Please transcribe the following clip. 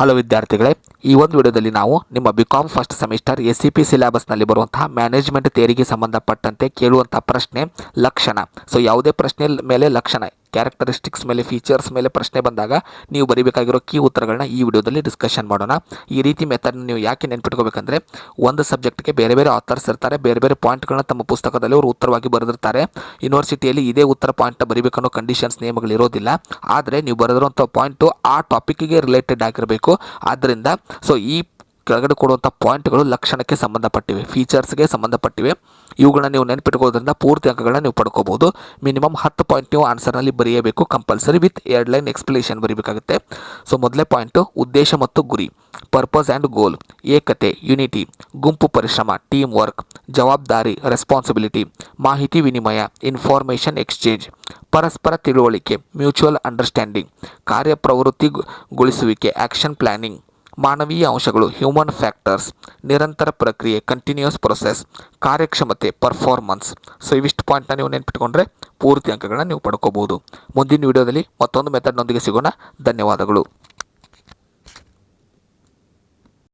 Hello ವಿದ್ಯಾರ್ಥಿಗಳೇ, ಈ ಒಂದು ವಿಡಿಯೋದಲ್ಲಿ ನಾವು ನಿಮ್ಮ ಬಿಕಾಮ್ ಫಸ್ಟ್ ಸೆಮಿಸ್ಟರ್ SCP ಸಿಲೆಬಸ್ನಲ್ಲಿ ಬರುವಂತಹ ಮ್ಯಾನೇಜ್ಮೆಂಟ್ ಥಿಯರಿಗೆ ಸಂಬಂಧಪಟ್ಟಂತೆ ಕೇಳುವಂತಹ ಪ್ರಶ್ನೆ ಲಕ್ಷಣ. ಸೊ ಯಾವುದೇ ಪ್ರಶ್ನೆ ಮೇಲೆ ಲಕ್ಷಣ, ಕ್ಯಾರೆಕ್ಟರಿಸ್ಟಿಕ್ಸ್ ಮೇಲೆ, ಫೀಚರ್ಸ್ ಮೇಲೆ ಪ್ರಶ್ನೆ ಬಂದಾಗ ನೀವು ಬರೀಬೇಕಾಗಿರೋ ಕೀ ಉತ್ತರಗಳನ್ನ ಈ ವಿಡಿಯೋದಲ್ಲಿ ಡಿಸ್ಕಷನ್ ಮಾಡೋಣ. ಈ ರೀತಿ ಮೆಥಡ್ ನೀವು ಯಾಕೆ ನೆನ್ಪಿಟ್ಕೋಬೇಕಂದ್ರೆ, ಒಂದು ಸಬ್ಜೆಕ್ಟ್ಗೆ ಬೇರೆ ಬೇರೆ ಆಥರ್ಸ್ ಇರ್ತಾರೆ, ಬೇರೆ ಬೇರೆ ಪಾಯಿಂಟ್ಗಳನ್ನ ತಮ್ಮ ಪುಸ್ತಕದಲ್ಲಿ ಅವರು ಉತ್ತರವಾಗಿ ಬರೆದಿರ್ತಾರೆ. ಯೂನಿವರ್ಸಿಟಿಯಲ್ಲಿ ಇದೇ ಉತ್ತರ ಪಾಯಿಂಟ್ನ ಬರೀಬೇಕನ್ನೋ ಕಂಡೀಷನ್ಸ್ ನಿಯಮಗಳು ಇರೋದಿಲ್ಲ. ಆದರೆ ನೀವು ಬರೆದಿರುವಂಥ ಪಾಯಿಂಟು ಆ ಟಾಪಿಕ್ಗೆ ರಿಲೇಟೆಡ್ ಆಗಿರಬೇಕು. ಆದ್ದರಿಂದ ಈ ಕೆಳಗಡೆ ಕೊಡುವಂಥ ಪಾಯಿಂಟ್ಗಳು ಲಕ್ಷಣಕ್ಕೆ ಸಂಬಂಧಪಟ್ಟಿವೆ, ಫೀಚರ್ಸ್ಗೆ ಸಂಬಂಧಪಟ್ಟಿವೆ. ಇವುಗಳನ್ನ ನೀವು ನೆನಪಿಟ್ಕೊಳ್ಳೋದ್ರಿಂದ ಪೂರ್ತಿ ಅಂಕಗಳನ್ನ ನೀವು ಪಡ್ಕೋಬಹುದು. ಮಿನಿಮಮ್ 10 ಪಾಯಿಂಟ್ ನೀವು ಆನ್ಸರ್ನಲ್ಲಿ ಬರೆಯಬೇಕು ಕಂಪಲ್ಸರಿ, ವಿತ್ 2 ಲೈನ್ ಎಕ್ಸ್ಪ್ಲನೇಷನ್ ಬರೀಬೇಕಾಗುತ್ತೆ. ಸೊ ಮೊದಲೇ ಪಾಯಿಂಟು ಉದ್ದೇಶ ಮತ್ತು ಗುರಿ, ಪರ್ಪಸ್ ಆ್ಯಂಡ್ ಗೋಲ್, ಏಕತೆ ಯುನಿಟಿ, ಗುಂಪು ಪರಿಶ್ರಮ ಟೀಮ್ ವರ್ಕ್, ಜವಾಬ್ದಾರಿ ರೆಸ್ಪಾನ್ಸಿಬಿಲಿಟಿ, ಮಾಹಿತಿ ವಿನಿಮಯ ಇನ್ಫಾರ್ಮೇಷನ್ ಎಕ್ಸ್ಚೇಂಜ್, ಪರಸ್ಪರ ತಿಳುವಳಿಕೆ ಮ್ಯೂಚುವಲ್ ಅಂಡರ್ಸ್ಟ್ಯಾಂಡಿಂಗ್, ಕಾರ್ಯಪ್ರವೃತ್ತಿಗೊಳಿಸುವಿಕೆ ಆ್ಯಕ್ಷನ್ ಪ್ಲಾನಿಂಗ್, ಮಾನವೀಯ ಅಂಶಗಳು ಹ್ಯೂಮನ್ ಫ್ಯಾಕ್ಟರ್ಸ್, ನಿರಂತರ ಪ್ರಕ್ರಿಯೆ ಕಂಟಿನ್ಯೂಸ್ ಪ್ರೊಸೆಸ್, ಕಾರ್ಯಕ್ಷಮತೆ ಪರ್ಫಾರ್ಮೆನ್ಸ್. ಸೊ ಇವಿಷ್ಟು ಪಾಯಿಂಟ್ನ ನೀವು ನೆನ್ಪಿಟ್ಕೊಂಡ್ರೆ ಪೂರ್ತಿ ಅಂಕಗಳನ್ನ ನೀವು ಪಡ್ಕೋಬಹುದು. ಮುಂದಿನ ವಿಡಿಯೋದಲ್ಲಿ ಮತ್ತೊಂದು ಮೆಥಡ್ನೊಂದಿಗೆ ಸಿಗೋಣ. ಧನ್ಯವಾದಗಳು.